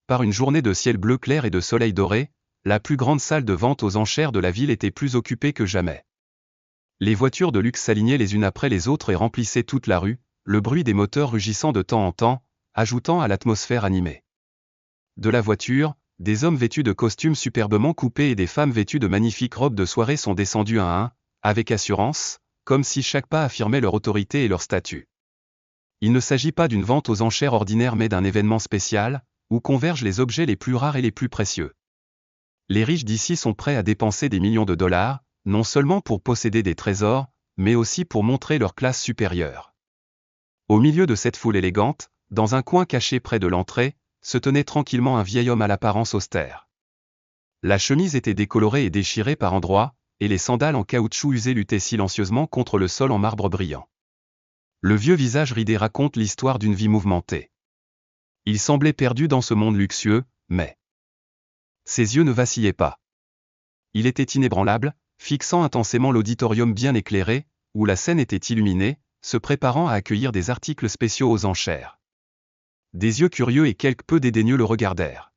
par une journée de ciel bleu clair et de soleil doré, la plus grande salle de vente aux enchères de la ville était plus occupée que jamais. Les voitures de luxe s'alignaient les unes après les autres et remplissaient toute la rue, le bruit des moteurs rugissant de temps en temps, ajoutant à l'atmosphère animée. De la voiture, des hommes vêtus de costumes superbement coupés et des femmes vêtues de magnifiques robes de soirée sont descendus un à un, avec assurance, comme si chaque pas affirmait leur autorité et leur statut. Il ne s'agit pas d'une vente aux enchères ordinaire mais d'un événement spécial, où convergent les objets les plus rares et les plus précieux. Les riches d'ici sont prêts à dépenser des millions de dollars, non seulement pour posséder des trésors, mais aussi pour montrer leur classe supérieure. Au milieu de cette foule élégante, dans un coin caché près de l'entrée, se tenait tranquillement un vieil homme à l'apparence austère. La chemise était décolorée et déchirée par endroits, et les sandales en caoutchouc usé luttaient silencieusement contre le sol en marbre brillant. Le vieux visage ridé raconte l'histoire d'une vie mouvementée. Il semblait perdu dans ce monde luxueux, mais ses yeux ne vacillaient pas. Il était inébranlable, fixant intensément l'auditorium bien éclairé, où la scène était illuminée, se préparant à accueillir des articles spéciaux aux enchères. Des yeux curieux et quelque peu dédaigneux le regardèrent.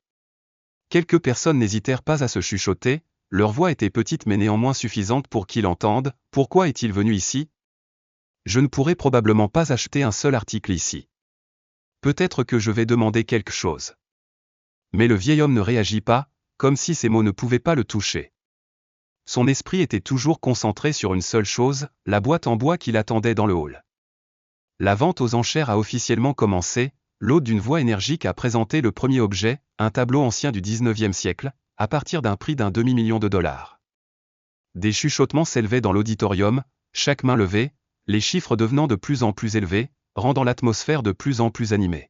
Quelques personnes n'hésitèrent pas à se chuchoter, leur voix était petite mais néanmoins suffisante pour qu'il entende. « Pourquoi est-il venu ici ? Je ne pourrai probablement pas acheter un seul article ici. Peut-être que je vais demander quelque chose. » Mais le vieil homme ne réagit pas, comme si ces mots ne pouvaient pas le toucher. Son esprit était toujours concentré sur une seule chose, la boîte en bois qui l'attendait dans le hall. La vente aux enchères a officiellement commencé, l'hôte d'une voix énergique a présenté le premier objet, un tableau ancien du 19e siècle, à partir d'un prix d'un demi-million de dollars. Des chuchotements s'élevaient dans l'auditorium, chaque main levée, les chiffres devenant de plus en plus élevés, rendant l'atmosphère de plus en plus animée.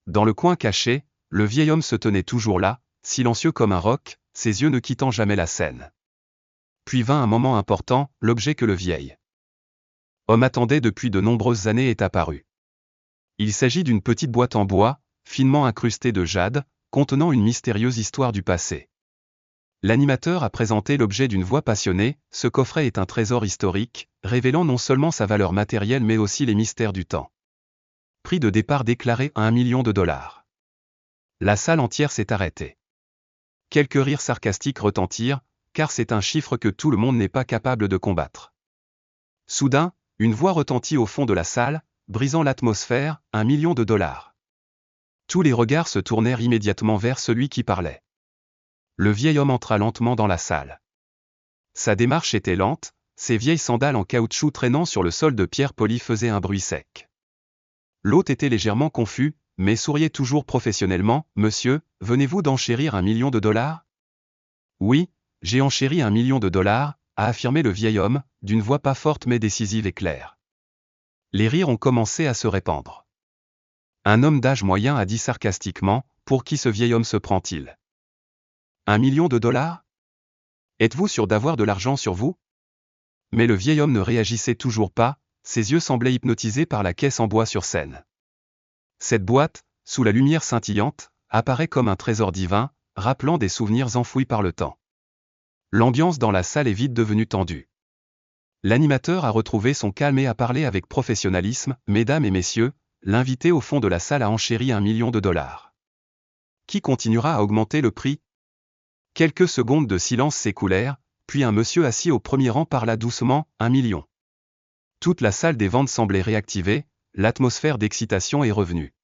Dans le coin caché, le vieil homme se tenait toujours là, silencieux comme un roc, ses yeux ne quittant jamais la scène. Puis vint un moment important, l'objet que le vieil homme attendait depuis de nombreuses années est apparu. Il s'agit d'une petite boîte en bois, finement incrustée de jade, contenant une mystérieuse histoire du passé. L'animateur a présenté l'objet d'une voix passionnée, ce coffret est un trésor historique, révélant non seulement sa valeur matérielle mais aussi les mystères du temps. Prix de départ déclaré à $1 million. La salle entière s'est arrêtée. Quelques rires sarcastiques retentirent, car c'est un chiffre que tout le monde n'est pas capable de combattre. Soudain, une voix retentit au fond de la salle, brisant l'atmosphère, $1 million. Tous les regards se tournèrent immédiatement vers celui qui parlait. Le vieil homme entra lentement dans la salle. Sa démarche était lente, ses vieilles sandales en caoutchouc traînant sur le sol de pierre polie faisaient un bruit sec. L'hôte était légèrement confus, mais souriait toujours professionnellement. « Monsieur, venez-vous d'enchérir $1 million ? » ?»« Oui, j'ai enchéri $1 million, » a affirmé le vieil homme, d'une voix pas forte mais décisive et claire. Les rires ont commencé à se répandre. Un homme d'âge moyen a dit sarcastiquement, « Pour qui ce vieil homme se prend-il ? $1 million ? Êtes-vous sûr d'avoir de l'argent sur vous ? » Mais le vieil homme ne réagissait toujours pas, ses yeux semblaient hypnotisés par la caisse en bois sur scène. Cette boîte, sous la lumière scintillante, apparaît comme un trésor divin, rappelant des souvenirs enfouis par le temps. L'ambiance dans la salle est vite devenue tendue. L'animateur a retrouvé son calme et a parlé avec professionnalisme. « Mesdames et messieurs, l'invité au fond de la salle a enchéri $1 million. Qui continuera à augmenter le prix ? » Quelques secondes de silence s'écoulèrent, puis un monsieur assis au premier rang parla doucement, « $1 million. » Toute la salle des ventes semblait réactivée, l'atmosphère d'excitation est revenue.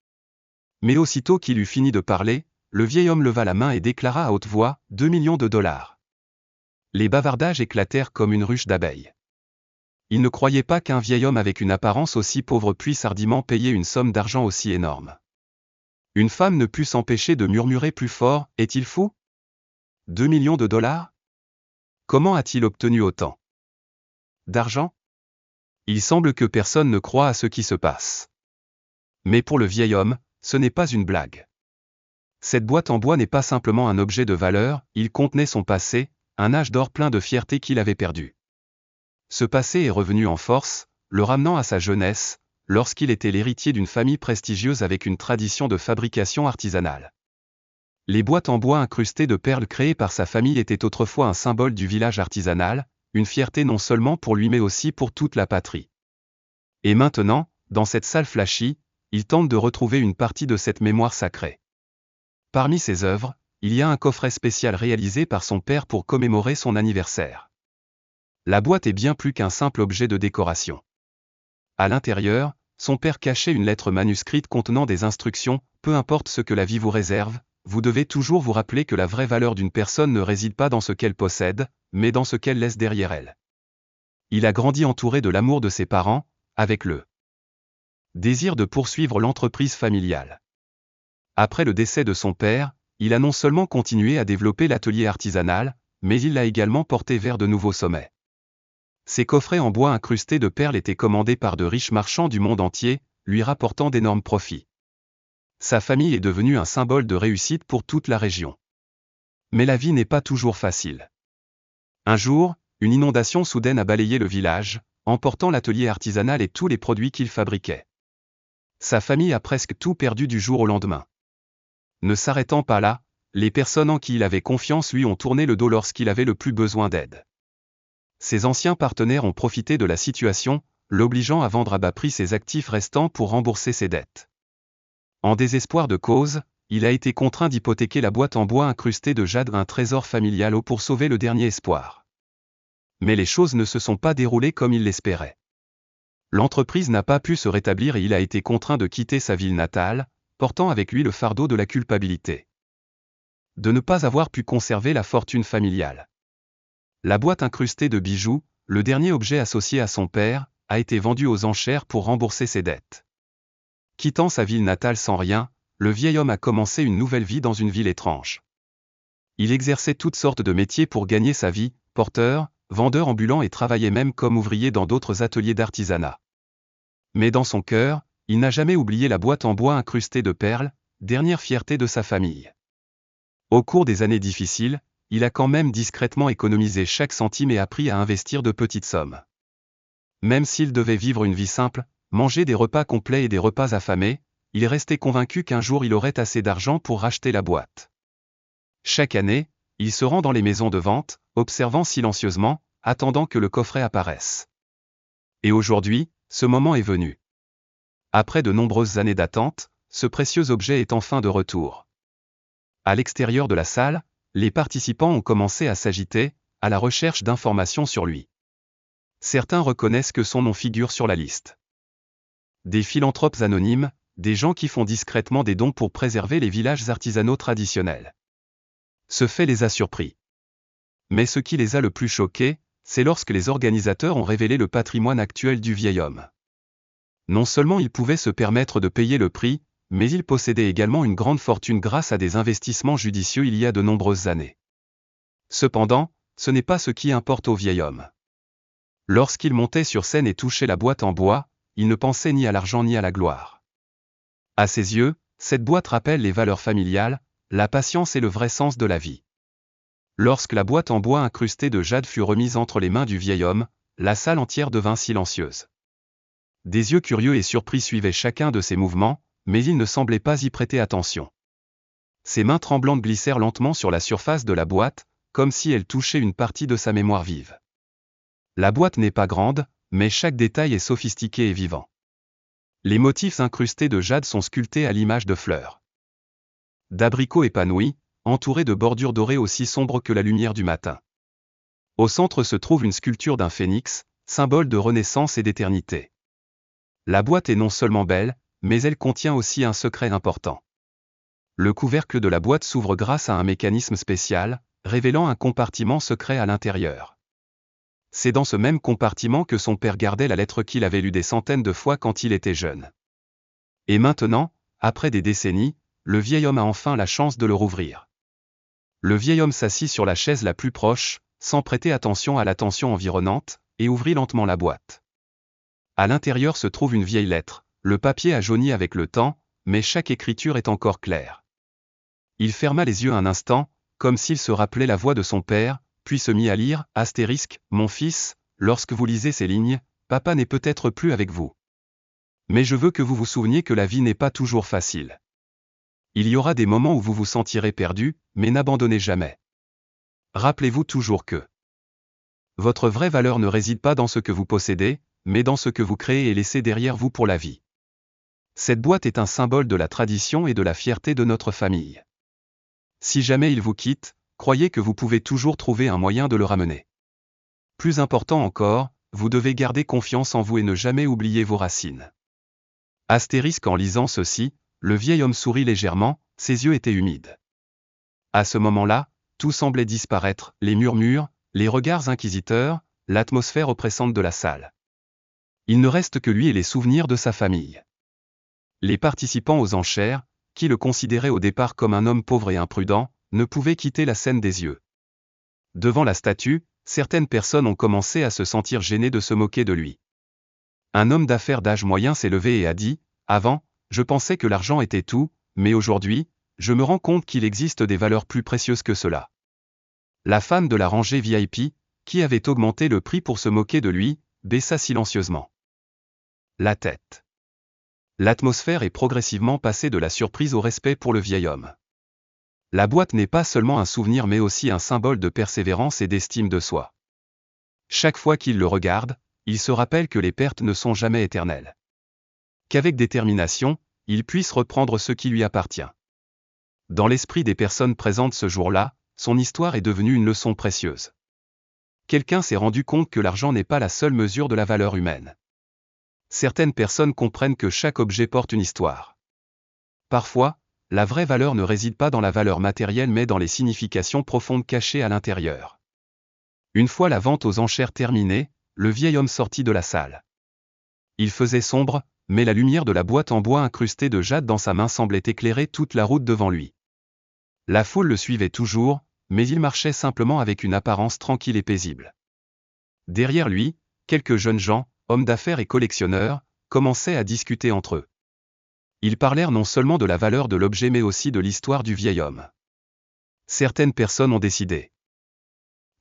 Mais aussitôt qu'il eut fini de parler, le vieil homme leva la main et déclara à haute voix, « $2 millions. » Les bavardages éclatèrent comme une ruche d'abeilles. Il ne croyait pas qu'un vieil homme avec une apparence aussi pauvre puisse hardiment payer une somme d'argent aussi énorme. Une femme ne put s'empêcher de murmurer plus fort, « Est-il fou ? $2 millions ? Comment a-t-il obtenu autant d'argent ? » Il semble que personne ne croit à ce qui se passe. Mais pour le vieil homme, ce n'est pas une blague. Cette boîte en bois n'est pas simplement un objet de valeur, il contenait son passé, un âge d'or plein de fierté qu'il avait perdu. Ce passé est revenu en force, le ramenant à sa jeunesse, lorsqu'il était l'héritier d'une famille prestigieuse avec une tradition de fabrication artisanale. Les boîtes en bois incrustées de perles créées par sa famille étaient autrefois un symbole du village artisanal, une fierté non seulement pour lui mais aussi pour toute la patrie. Et maintenant, dans cette salle flashy, il tente de retrouver une partie de cette mémoire sacrée. Parmi ses œuvres, il y a un coffret spécial réalisé par son père pour commémorer son anniversaire. La boîte est bien plus qu'un simple objet de décoration. À l'intérieur, son père cachait une lettre manuscrite contenant des instructions, peu importe ce que la vie vous réserve, vous devez toujours vous rappeler que la vraie valeur d'une personne ne réside pas dans ce qu'elle possède, mais dans ce qu'elle laisse derrière elle. Il a grandi entouré de l'amour de ses parents, avec le désir de poursuivre l'entreprise familiale. Après le décès de son père, il a non seulement continué à développer l'atelier artisanal, mais il l'a également porté vers de nouveaux sommets. Ses coffrets en bois incrustés de perles étaient commandés par de riches marchands du monde entier, lui rapportant d'énormes profits. Sa famille est devenue un symbole de réussite pour toute la région. Mais la vie n'est pas toujours facile. Un jour, une inondation soudaine a balayé le village, emportant l'atelier artisanal et tous les produits qu'il fabriquait. Sa famille a presque tout perdu du jour au lendemain. Ne s'arrêtant pas là, les personnes en qui il avait confiance lui ont tourné le dos lorsqu'il avait le plus besoin d'aide. Ses anciens partenaires ont profité de la situation, l'obligeant à vendre à bas prix ses actifs restants pour rembourser ses dettes. En désespoir de cause, il a été contraint d'hypothéquer la boîte en bois incrustée de jade, un trésor familial, pour sauver le dernier espoir. Mais les choses ne se sont pas déroulées comme il l'espérait. L'entreprise n'a pas pu se rétablir et il a été contraint de quitter sa ville natale, portant avec lui le fardeau de la culpabilité de ne pas avoir pu conserver la fortune familiale. La boîte incrustée de bijoux, le dernier objet associé à son père, a été vendue aux enchères pour rembourser ses dettes. Quittant sa ville natale sans rien, le vieil homme a commencé une nouvelle vie dans une ville étrange. Il exerçait toutes sortes de métiers pour gagner sa vie, porteur, vendeur ambulant, et travaillait même comme ouvrier dans d'autres ateliers d'artisanat. Mais dans son cœur, il n'a jamais oublié la boîte en bois incrustée de perles, dernière fierté de sa famille. Au cours des années difficiles, il a quand même discrètement économisé chaque centime et appris à investir de petites sommes. Même s'il devait vivre une vie simple, manger des repas complets et des repas affamés, il restait convaincu qu'un jour il aurait assez d'argent pour racheter la boîte. Chaque année, il se rend dans les maisons de vente, observant silencieusement, attendant que le coffret apparaisse. Et aujourd'hui, ce moment est venu. Après de nombreuses années d'attente, ce précieux objet est enfin de retour. À l'extérieur de la salle, les participants ont commencé à s'agiter, à la recherche d'informations sur lui. Certains reconnaissent que son nom figure sur la liste. Des philanthropes anonymes, des gens qui font discrètement des dons pour préserver les villages artisanaux traditionnels. Ce fait les a surpris. Mais ce qui les a le plus choqués, c'est lorsque les organisateurs ont révélé le patrimoine actuel du vieil homme. Non seulement il pouvait se permettre de payer le prix, mais il possédait également une grande fortune grâce à des investissements judicieux il y a de nombreuses années. Cependant, ce n'est pas ce qui importe au vieil homme. Lorsqu'il montait sur scène et touchait la boîte en bois, il ne pensait ni à l'argent ni à la gloire. À ses yeux, cette boîte rappelle les valeurs familiales, la patience et le vrai sens de la vie. Lorsque la boîte en bois incrustée de jade fut remise entre les mains du vieil homme, la salle entière devint silencieuse. Des yeux curieux et surpris suivaient chacun de ses mouvements, mais il ne semblait pas y prêter attention. Ses mains tremblantes glissèrent lentement sur la surface de la boîte, comme si elles touchaient une partie de sa mémoire vive. La boîte n'est pas grande, mais chaque détail est sophistiqué et vivant. Les motifs incrustés de jade sont sculptés à l'image de fleurs, d'abricots épanouis, entourés de bordures dorées aussi sombres que la lumière du matin. Au centre se trouve une sculpture d'un phénix, symbole de renaissance et d'éternité. La boîte est non seulement belle, mais elle contient aussi un secret important. Le couvercle de la boîte s'ouvre grâce à un mécanisme spécial, révélant un compartiment secret à l'intérieur. C'est dans ce même compartiment que son père gardait la lettre qu'il avait lue des centaines de fois quand il était jeune. Et maintenant, après des décennies, le vieil homme a enfin la chance de le rouvrir. Le vieil homme s'assit sur la chaise la plus proche, sans prêter attention à la tension environnante, et ouvrit lentement la boîte. À l'intérieur se trouve une vieille lettre, le papier a jauni avec le temps, mais chaque écriture est encore claire. Il ferma les yeux un instant, comme s'il se rappelait la voix de son père, puis se mit à lire, « Mon fils, lorsque vous lisez ces lignes, papa n'est peut-être plus avec vous. Mais je veux que vous vous souveniez que la vie n'est pas toujours facile. Il y aura des moments où vous vous sentirez perdu, mais n'abandonnez jamais. Rappelez-vous toujours que votre vraie valeur ne réside pas dans ce que vous possédez, mais dans ce que vous créez et laissez derrière vous pour la vie. Cette boîte est un symbole de la tradition et de la fierté de notre famille. Si jamais il vous quitte, croyez que vous pouvez toujours trouver un moyen de le ramener. Plus important encore, vous devez garder confiance en vous et ne jamais oublier vos racines. Astérisque en lisant ceci, le vieil homme sourit légèrement, ses yeux étaient humides. À ce moment-là, tout semblait disparaître, les murmures, les regards inquisiteurs, l'atmosphère oppressante de la salle. Il ne reste que lui et les souvenirs de sa famille. Les participants aux enchères, qui le considéraient au départ comme un homme pauvre et imprudent, ne pouvaient quitter la scène des yeux. Devant la statue, certaines personnes ont commencé à se sentir gênées de se moquer de lui. Un homme d'affaires d'âge moyen s'est levé et a dit « Avant, je pensais que l'argent était tout, mais aujourd'hui, je me rends compte qu'il existe des valeurs plus précieuses que cela. » La femme de la rangée VIP, qui avait augmenté le prix pour se moquer de lui, baissa silencieusement la tête. L'atmosphère est progressivement passée de la surprise au respect pour le vieil homme. La boîte n'est pas seulement un souvenir mais aussi un symbole de persévérance et d'estime de soi. Chaque fois qu'il le regarde, il se rappelle que les pertes ne sont jamais éternelles. Qu'avec détermination, il puisse reprendre ce qui lui appartient. Dans l'esprit des personnes présentes ce jour-là, son histoire est devenue une leçon précieuse. Quelqu'un s'est rendu compte que l'argent n'est pas la seule mesure de la valeur humaine. Certaines personnes comprennent que chaque objet porte une histoire. Parfois, la vraie valeur ne réside pas dans la valeur matérielle mais dans les significations profondes cachées à l'intérieur. Une fois la vente aux enchères terminée, le vieil homme sortit de la salle. Il faisait sombre, mais la lumière de la boîte en bois incrustée de jade dans sa main semblait éclairer toute la route devant lui. La foule le suivait toujours, mais il marchait simplement avec une apparence tranquille et paisible. Derrière lui, quelques jeunes gens, hommes d'affaires et collectionneurs, commençaient à discuter entre eux. Ils parlèrent non seulement de la valeur de l'objet mais aussi de l'histoire du vieil homme. Certaines personnes ont décidé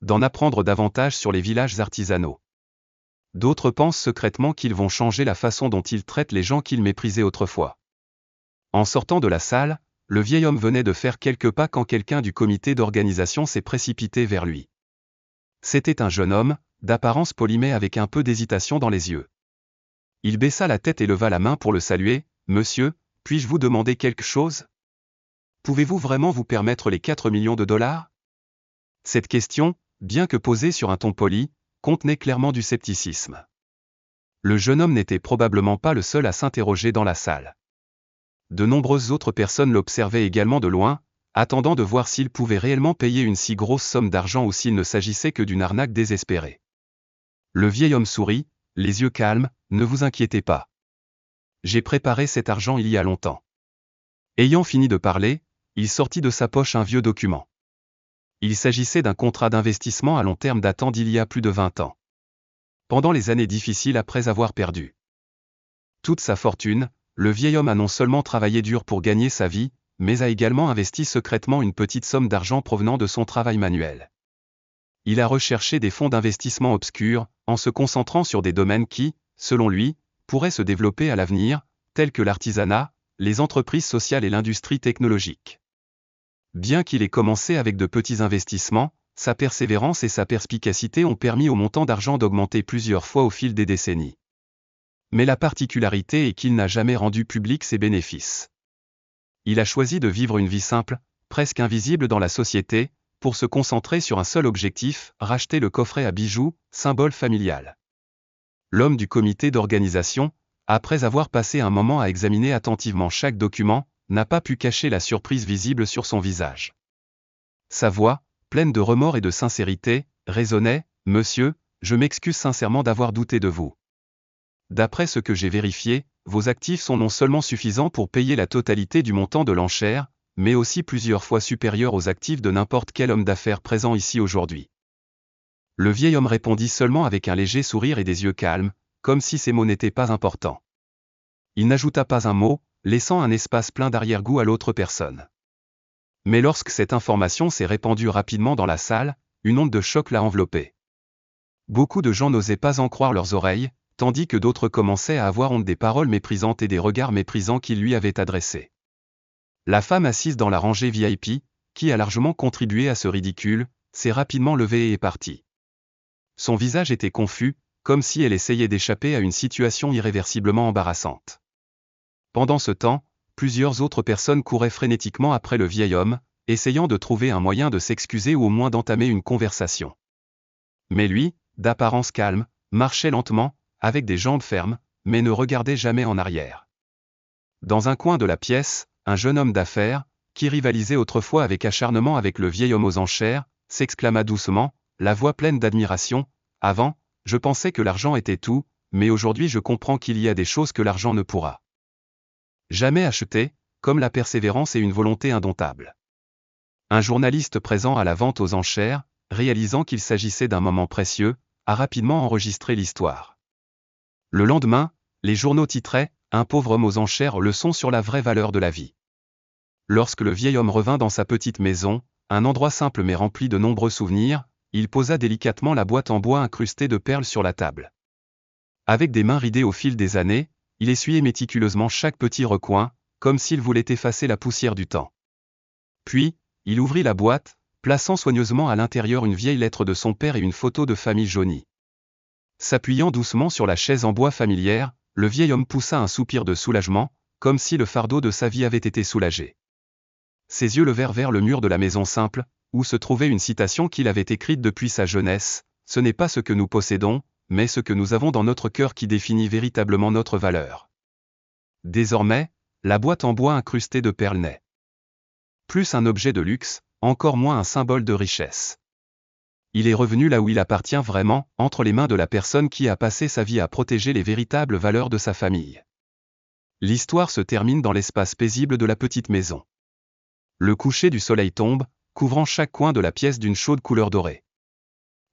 d'en apprendre davantage sur les villages artisanaux. D'autres pensent secrètement qu'ils vont changer la façon dont ils traitent les gens qu'ils méprisaient autrefois. En sortant de la salle, le vieil homme venait de faire quelques pas quand quelqu'un du comité d'organisation s'est précipité vers lui. C'était un jeune homme, d'apparence polie mais avec un peu d'hésitation dans les yeux. Il baissa la tête et leva la main pour le saluer. « Monsieur, puis-je vous demander quelque chose? Pouvez-vous vraiment vous permettre les 4 millions de dollars ?» Cette question, bien que posée sur un ton poli, contenait clairement du scepticisme. Le jeune homme n'était probablement pas le seul à s'interroger dans la salle. De nombreuses autres personnes l'observaient également de loin, attendant de voir s'il pouvait réellement payer une si grosse somme d'argent ou s'il ne s'agissait que d'une arnaque désespérée. Le vieil homme sourit, les yeux calmes, « Ne vous inquiétez pas. J'ai préparé cet argent il y a longtemps. » Ayant fini de parler, il sortit de sa poche un vieux document. Il s'agissait d'un contrat d'investissement à long terme datant d'il y a plus de 20 ans. Pendant les années difficiles après avoir perdu toute sa fortune, le vieil homme a non seulement travaillé dur pour gagner sa vie, mais a également investi secrètement une petite somme d'argent provenant de son travail manuel. Il a recherché des fonds d'investissement obscurs, en se concentrant sur des domaines qui, selon lui, pourraient se développer à l'avenir, tels que l'artisanat, les entreprises sociales et l'industrie technologique. Bien qu'il ait commencé avec de petits investissements, sa persévérance et sa perspicacité ont permis au montant d'argent d'augmenter plusieurs fois au fil des décennies. Mais la particularité est qu'il n'a jamais rendu public ses bénéfices. Il a choisi de vivre une vie simple, presque invisible dans la société, pour se concentrer sur un seul objectif, racheter le coffret à bijoux, symbole familial. L'homme du comité d'organisation, après avoir passé un moment à examiner attentivement chaque document, n'a pas pu cacher la surprise visible sur son visage. Sa voix, pleine de remords et de sincérité, résonnait « Monsieur, je m'excuse sincèrement d'avoir douté de vous. D'après ce que j'ai vérifié, vos actifs sont non seulement suffisants pour payer la totalité du montant de l'enchère, mais aussi plusieurs fois supérieurs aux actifs de n'importe quel homme d'affaires présent ici aujourd'hui. » Le vieil homme répondit seulement avec un léger sourire et des yeux calmes, comme si ces mots n'étaient pas importants. Il n'ajouta pas un mot, laissant un espace plein d'arrière-goût à l'autre personne. Mais lorsque cette information s'est répandue rapidement dans la salle, une onde de choc l'a enveloppé. Beaucoup de gens n'osaient pas en croire leurs oreilles, tandis que d'autres commençaient à avoir honte des paroles méprisantes et des regards méprisants qu'il lui avait adressés. La femme assise dans la rangée VIP, qui a largement contribué à ce ridicule, s'est rapidement levée et est partie. Son visage était confus, comme si elle essayait d'échapper à une situation irréversiblement embarrassante. Pendant ce temps, plusieurs autres personnes couraient frénétiquement après le vieil homme, essayant de trouver un moyen de s'excuser ou au moins d'entamer une conversation. Mais lui, d'apparence calme, marchait lentement, avec des jambes fermes, mais ne regardait jamais en arrière. Dans un coin de la pièce, un jeune homme d'affaires, qui rivalisait autrefois avec acharnement avec le vieil homme aux enchères, s'exclama doucement, la voix pleine d'admiration, « Avant, je pensais que l'argent était tout, mais aujourd'hui je comprends qu'il y a des choses que l'argent ne pourra jamais acheter, comme la persévérance et une volonté indomptable. » Un journaliste présent à la vente aux enchères, réalisant qu'il s'agissait d'un moment précieux, a rapidement enregistré l'histoire. Le lendemain, les journaux titraient « Un pauvre homme aux enchères, leçon sur la vraie valeur de la vie ». Lorsque le vieil homme revint dans sa petite maison, un endroit simple mais rempli de nombreux souvenirs, il posa délicatement la boîte en bois incrustée de perles sur la table. Avec des mains ridées au fil des années, il essuyait méticuleusement chaque petit recoin, comme s'il voulait effacer la poussière du temps. Puis, il ouvrit la boîte, plaçant soigneusement à l'intérieur une vieille lettre de son père et une photo de famille jaunie. S'appuyant doucement sur la chaise en bois familière, le vieil homme poussa un soupir de soulagement, comme si le fardeau de sa vie avait été soulagé. Ses yeux levèrent vers le mur de la maison simple, où se trouvait une citation qu'il avait écrite depuis sa jeunesse, « Ce n'est pas ce que nous possédons, mais ce que nous avons dans notre cœur qui définit véritablement notre valeur. » Désormais, la boîte en bois incrustée de perles n'est plus un objet de luxe, encore moins un symbole de richesse. Il est revenu là où il appartient vraiment, entre les mains de la personne qui a passé sa vie à protéger les véritables valeurs de sa famille. L'histoire se termine dans l'espace paisible de la petite maison. Le coucher du soleil tombe, couvrant chaque coin de la pièce d'une chaude couleur dorée.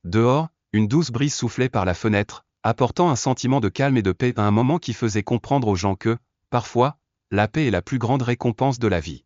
Dehors, une douce brise soufflait par la fenêtre, apportant un sentiment de calme et de paix à un moment qui faisait comprendre aux gens que, parfois, la paix est la plus grande récompense de la vie.